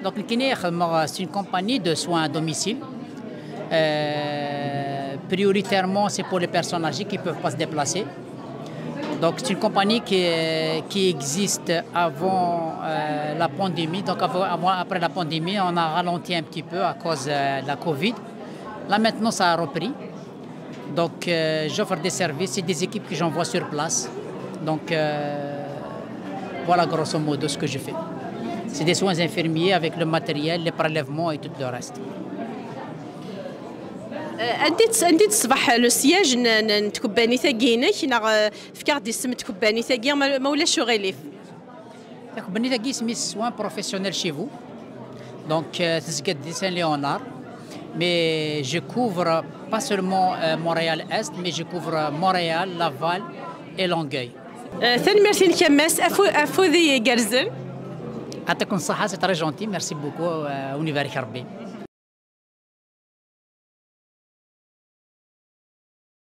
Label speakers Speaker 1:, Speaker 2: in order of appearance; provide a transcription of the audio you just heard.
Speaker 1: Donc, c'est une compagnie de soins à domicile. Prioritairement, c'est pour les personnes âgées qui ne peuvent pas se déplacer. Donc, c'est une compagnie qui existe avant la pandémie. Donc, après la pandémie, on a ralenti un petit peu à cause de la Covid. Là, maintenant, ça a repris. Donc, j'offre des services et des équipes que j'envoie sur place. Donc, voilà grosso modo ce que je fais. C'est des soins infirmiers avec le matériel, les prélèvements et tout le reste.
Speaker 2: عندي تصبح لو سياج نتكباني ثاقينك نا فكار دي سم تكباني ثاقي ما ولاش غيليف
Speaker 1: تكباني ثاقي سمي soins professionnels chez vous. Donc تزقد دي سان ليونار. Mais je couvre pas seulement Montréal-Est, mais je couvre Montréal, Laval et Longueuil.
Speaker 2: ثاني ميرسي نكمس افو ذي قرزن
Speaker 1: يعطيكم الصحة, c'est très gentil, merci beaucoup, ونبارك ربي.